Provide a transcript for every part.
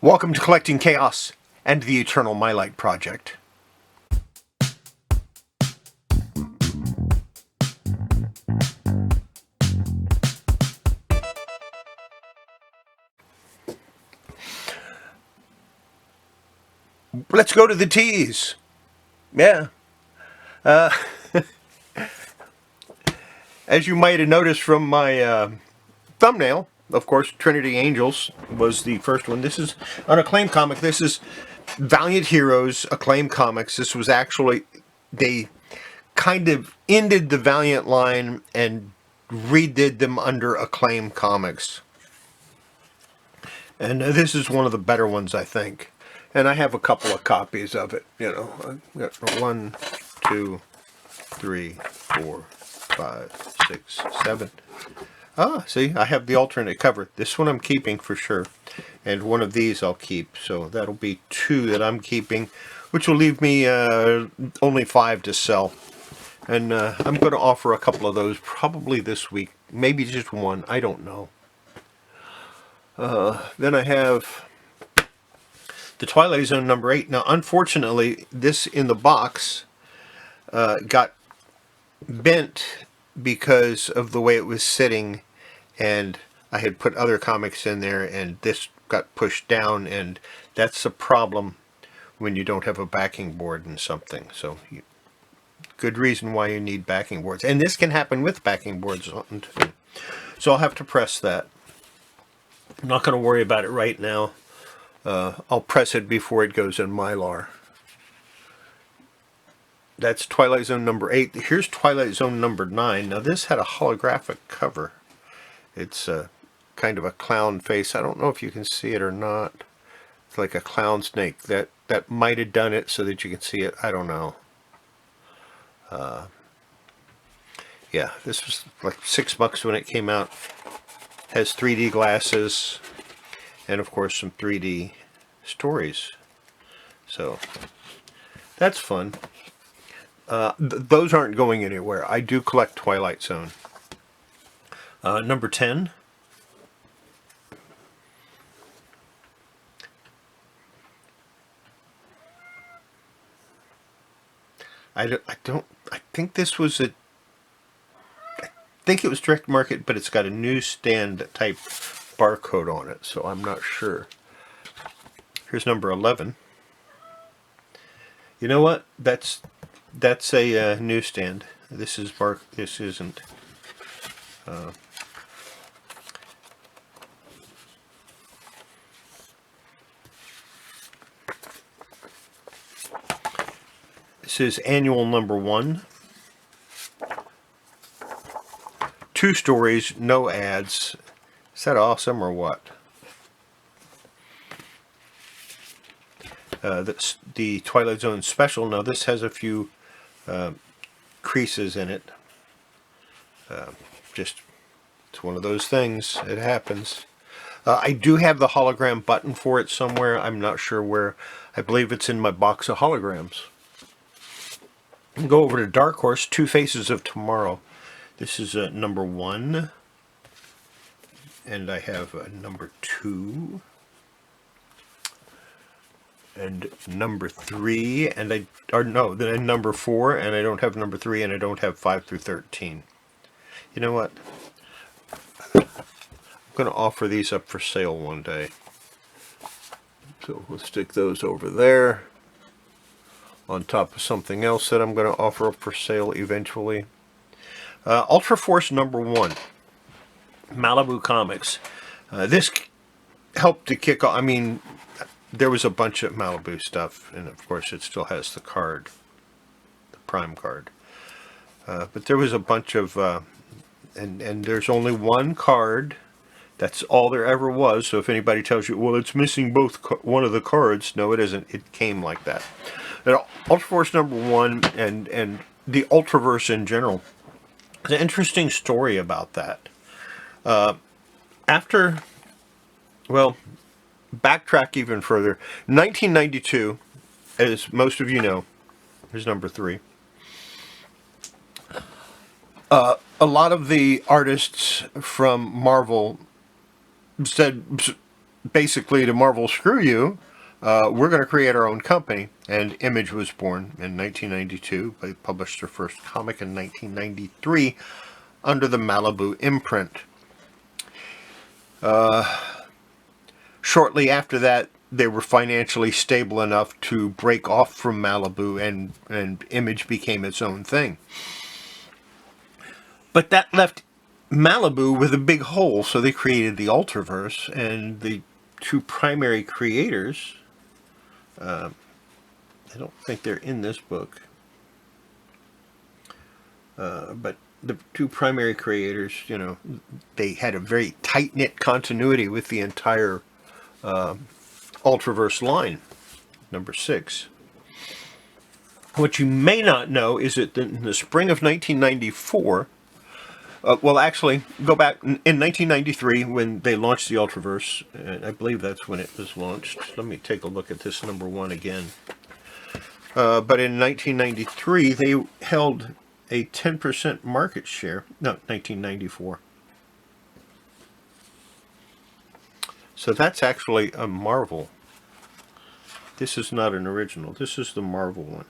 Welcome to Collecting Chaos and the Eternal Mylite Project. Let's go to the teas. Yeah. As you might have noticed from my thumbnail, of course, Trinity Angels was the first one. This is an Acclaim comic. This is Valiant Heroes, Acclaim Comics. This was actually, they kind of ended the Valiant line and redid them under Acclaim Comics. And this is one of the better ones, I think. And I have a couple of copies of it, you know. I got 1, 2, 3, 4, 5, 6, 7. Ah, see, I have the alternate cover. This one I'm keeping for sure. And one of these I'll keep. So that'll be 2 that I'm keeping, which will leave me only 5 to sell. And I'm going to offer a couple of those probably this week. Maybe just one. I don't know. Then I have the Twilight Zone number 8. Now, unfortunately, this in the box got bent because of the way it was sitting, and I had put other comics in there, and this got pushed down, and that's a problem when you don't have a backing board and something. So, good reason why you need backing boards. And this can happen with backing boards. So I'll have to press that. I'm not going to worry about it right now. I'll press it before it goes in Mylar. That's Twilight Zone number 8. Here's Twilight Zone number 9. Now this had a holographic cover. It's kind of a clown face. I don't know if you can see it or not. It's like a clown snake. That might have done it so that you can see it. I don't know. Yeah, this was like $6 when it came out. Has 3D glasses and of course some 3D stories. So that's fun. Those aren't going anywhere. I do collect Twilight Zone. Number 10. I think this was I think it was direct market, but it's got a newsstand type barcode on it, so I'm not sure. Here's number 11. You know what? That's a newsstand. This is This isn't. This is annual number 1. 2 stories, no ads. Is that awesome or what? That's the Twilight Zone special. Now this has a few creases in it. Just, it's one of those things. It happens. I do have the hologram button for it somewhere. I'm not sure where. I believe it's in my box of holograms. Go over to Dark Horse, Two Faces of Tomorrow. This is number 1. And I have number 2. And number 3. And then number 4. And I don't have number 3. And I don't have 5 through 13. You know what? I'm going to offer these up for sale one day. So we'll stick those over there, on top of something else that I'm going to offer up for sale eventually. Ultra Force number 1. Malibu Comics. This helped to kick off. I mean, there was a bunch of Malibu stuff, and of course it still has the card, the Prime card. But there was a bunch of, and there's only one card. That's all there ever was. So if anybody tells you, well, it's missing one of the cards, no, it isn't. It came like that. Ultra Force number 1 and the Ultraverse in general. There's an interesting story about that. Backtrack even further. 1992, as most of you know, here's number 3. A lot of the artists from Marvel said, basically to Marvel, screw you, we're going to create our own company. And Image was born in 1992. They published their first comic in 1993 under the Malibu imprint. Shortly after that, they were financially stable enough to break off from Malibu, and Image became its own thing. But that left Malibu with a big hole, so they created the Ultraverse, and the two primary creators, I don't think they're in this book, but the two primary creators, you know, they had a very tight-knit continuity with the entire Ultraverse line, number 6. What you may not know is that in the spring of 1994, well, actually, go back in 1993 when they launched the Ultraverse, and I believe that's when it was launched. Let me take a look at this number 1 again. But in 1993, they held a 10% market share. No, 1994. So that's actually a Marvel. This is not an original. This is the Marvel one.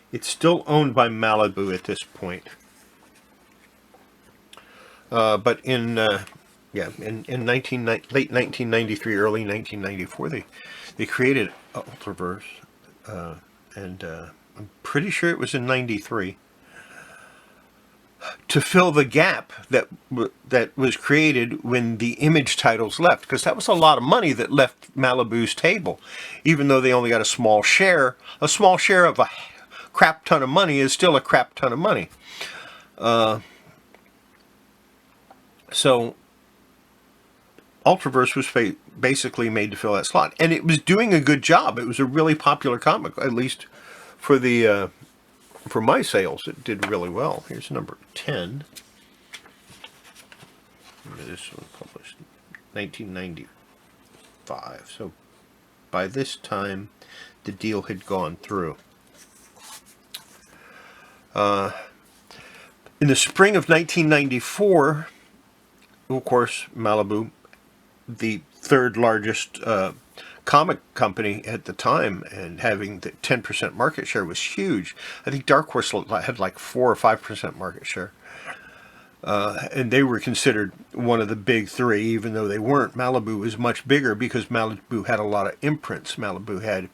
It's still owned by Malibu at this point. But in late 1993, early 1994, they created Ultraverse, and I'm pretty sure it was in 93, to fill the gap that was created when the Image titles left, because that was a lot of money that left Malibu's table. Even though they only got a small share of a crap ton of money is still a crap ton of money. So Ultraverse was basically made to fill that slot, and it was doing a good job. It was a really popular comic, at least for the for my sales. It did really well. Here's number 10. This one published in 1995. So by this time, the deal had gone through. In the spring of 1994, of course, Malibu, the third largest comic company at the time, and having the 10% market share was huge. I think Dark Horse had like 4 or 5% market share. And they were considered one of the big three, even though they weren't. Malibu was much bigger because Malibu had a lot of imprints. Malibu had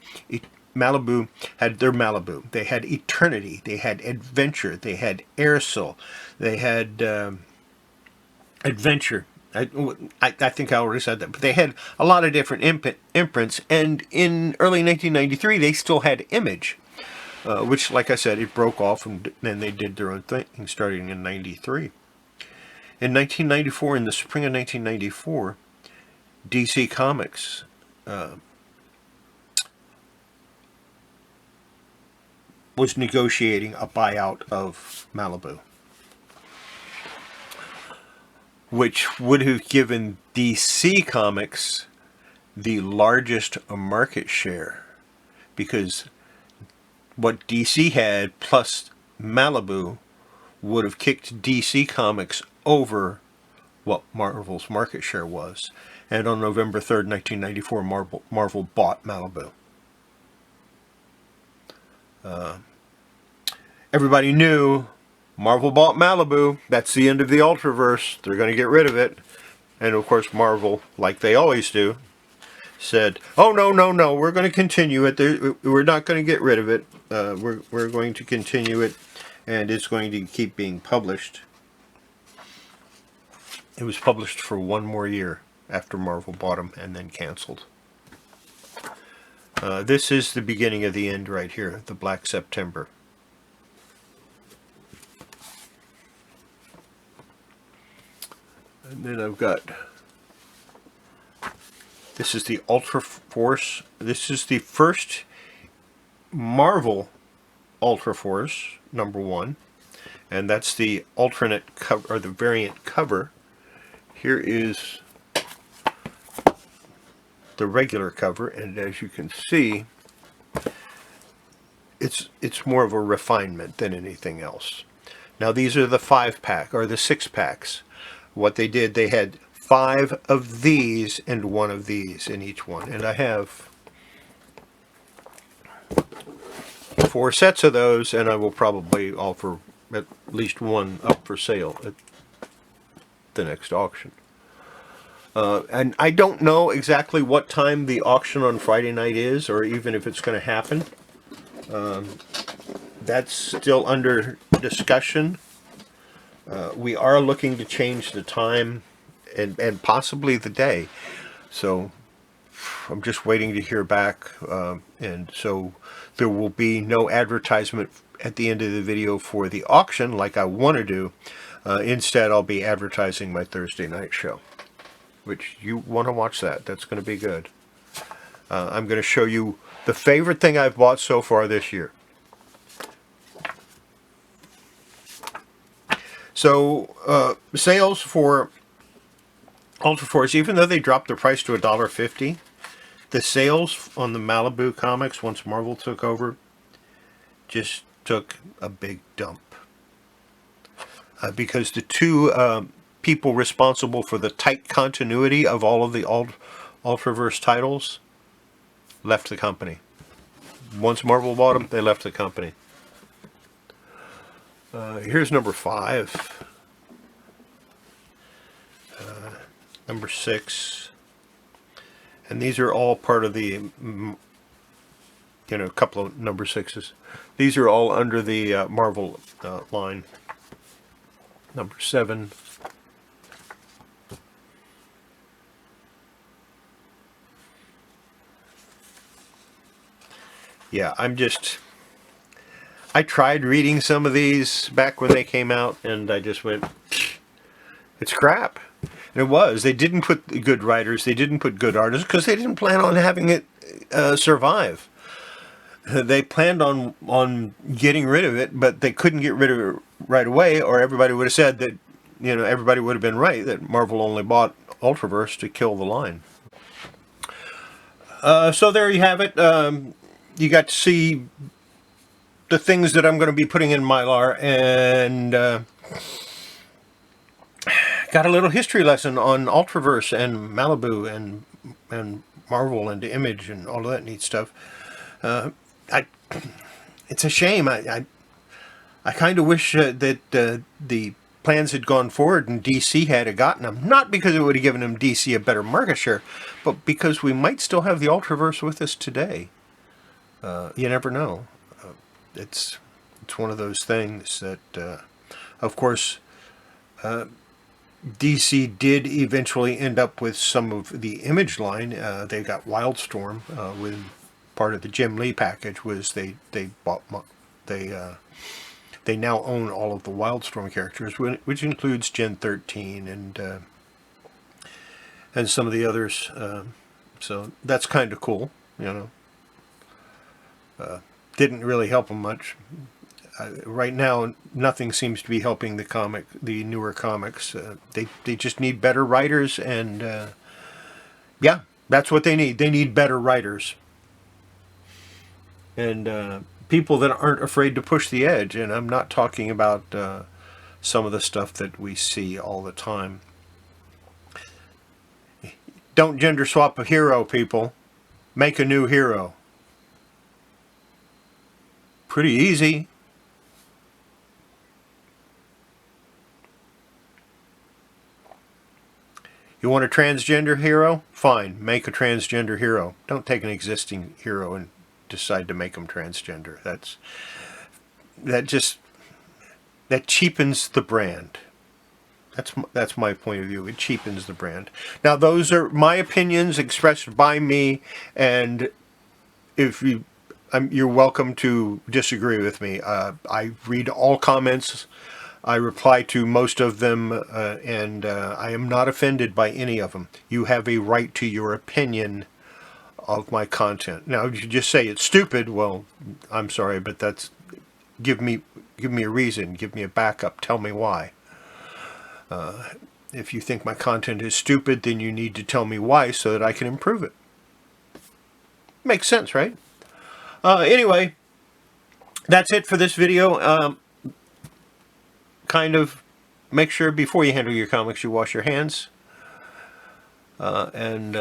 their Malibu. They had Eternity. They had Adventure. They had Airsil. They had Adventure. I think I already said that. But they had a lot of different imprints. And in early 1993, they still had Image, which, like I said, it broke off, and then they did their own thing starting in 93. In 1994, in the spring of 1994, DC Comics was negotiating a buyout of Malibu, which would have given DC Comics the largest market share, because what DC had plus Malibu would have kicked DC Comics over what Marvel's market share was. And on November 3rd, 1994, Marvel bought Malibu. Everybody knew Marvel bought Malibu. That's the end of the Ultraverse. They're going to get rid of it. And of course, Marvel, like they always do, said, "Oh no, we're going to continue it. We're not going to get rid of it. We're going to continue it, and it's going to keep being published." It was published for one more year after Marvel bought them and then canceled. This is the beginning of the end right here, the Black September. And then I've got, this is the Ultra Force. This is the first Marvel Ultra Force, number 1. And that's the alternate cover, or the variant cover. Here is the regular cover, and as you can see, it's more of a refinement than anything else. Now these are the 5-pack or the 6-packs. What they did, they had 5 of these and 1 of these in each one, and I have 4 sets of those, and I will probably offer at least one up for sale at the next auction. And I don't know exactly what time the auction on Friday night is, or even if it's going to happen. That's still under discussion. We are looking to change the time and possibly the day. So I'm just waiting to hear back. And so there will be no advertisement at the end of the video for the auction like I want to do. Instead, I'll be advertising my Thursday night show, which you want to watch that. That's going to be good. I'm going to show you the favorite thing I've bought so far this year. So, sales for Ultra Force, even though they dropped the price to $1.50, the sales on the Malibu comics, once Marvel took over, just took a big dump. Because the two people responsible for the tight continuity of all of the Ultraverse titles left the company. Once Marvel bought them, they left the company. Here's number 5. Number 6. And these are all part of the, a couple of number 6s. These are all under the Marvel line. Number 7. Yeah, I tried reading some of these back when they came out, and I just went, it's crap. And it was. They didn't put good writers, they didn't put good artists, because they didn't plan on having it survive. They planned on getting rid of it, but they couldn't get rid of it right away, or everybody would have said that, everybody would have been right, that Marvel only bought Ultraverse to kill the line. So there you have it. You got to see the things that I'm going to be putting in Mylar, and got a little history lesson on Ultraverse and Malibu and Marvel and Image and all of that neat stuff. It's a shame. I kind of wish that the plans had gone forward and DC had gotten them. Not because it would have given them DC a better market share, but because we might still have the Ultraverse with us today. You never know. It's one of those things that, of course, DC did eventually end up with some of the Image line. They got Wildstorm with part of the Jim Lee package. Was they now own all of the Wildstorm characters, which includes Gen 13 and some of the others. So that's kind of cool, Didn't really help them much. Right now, nothing seems to be helping the newer comics. They just need better writers, and yeah, that's what they need. They need better writers. And people that aren't afraid to push the edge. And I'm not talking about some of the stuff that we see all the time. Don't gender swap a hero, people. Make a new hero. Pretty easy. You want a transgender hero? Fine, make a transgender hero. Don't take an existing hero and decide to make them transgender. That cheapens the brand. That's my point of view. It cheapens the brand. Now, those are my opinions expressed by me, and if you're welcome to disagree with me. I read all comments. I reply to most of them, and I am not offended by any of them. You have a right to your opinion of my content. Now, if you just say it's stupid, well, I'm sorry, but that's give me a reason, give me a backup, tell me why. If you think my content is stupid, then you need to tell me why so that I can improve it. Makes sense, right? Anyway, that's it for this video. Kind of make sure before you handle your comics you wash your hands. And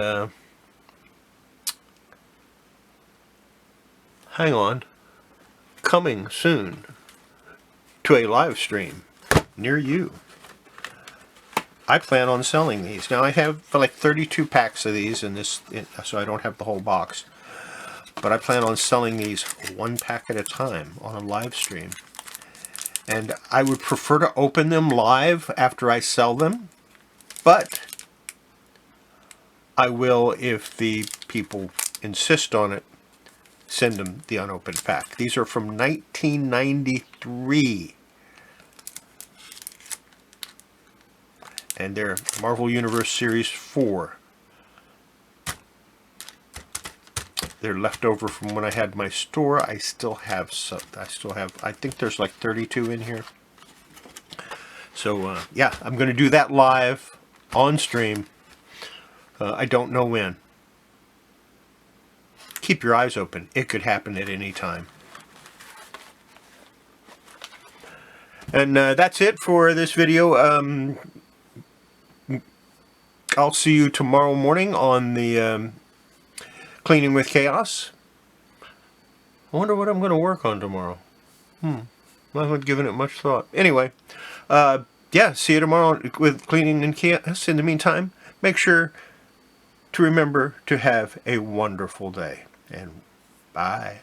hang on. Coming soon to a live stream near you. I plan on selling these. Now I have like 32 packs of these in this, so I don't have the whole box. But I plan on selling these one pack at a time on a live stream. And I would prefer to open them live after I sell them. But I will, if the people insist on it, send them the unopened pack. These are from 1993. And they're Marvel Universe Series 4. They're left over from when I had my store. I still have some. I think there's like 32 in here. So yeah, I'm going to do that live on stream. I don't know when. Keep your eyes open. It could happen at any time. And that's it for this video. I'll see you tomorrow morning on the Cleaning with Chaos. I wonder what I'm going to work on tomorrow. I haven't given it much thought. Anyway, yeah, see you tomorrow with Cleaning and Chaos. In the meantime, make sure to remember to have a wonderful day. And bye.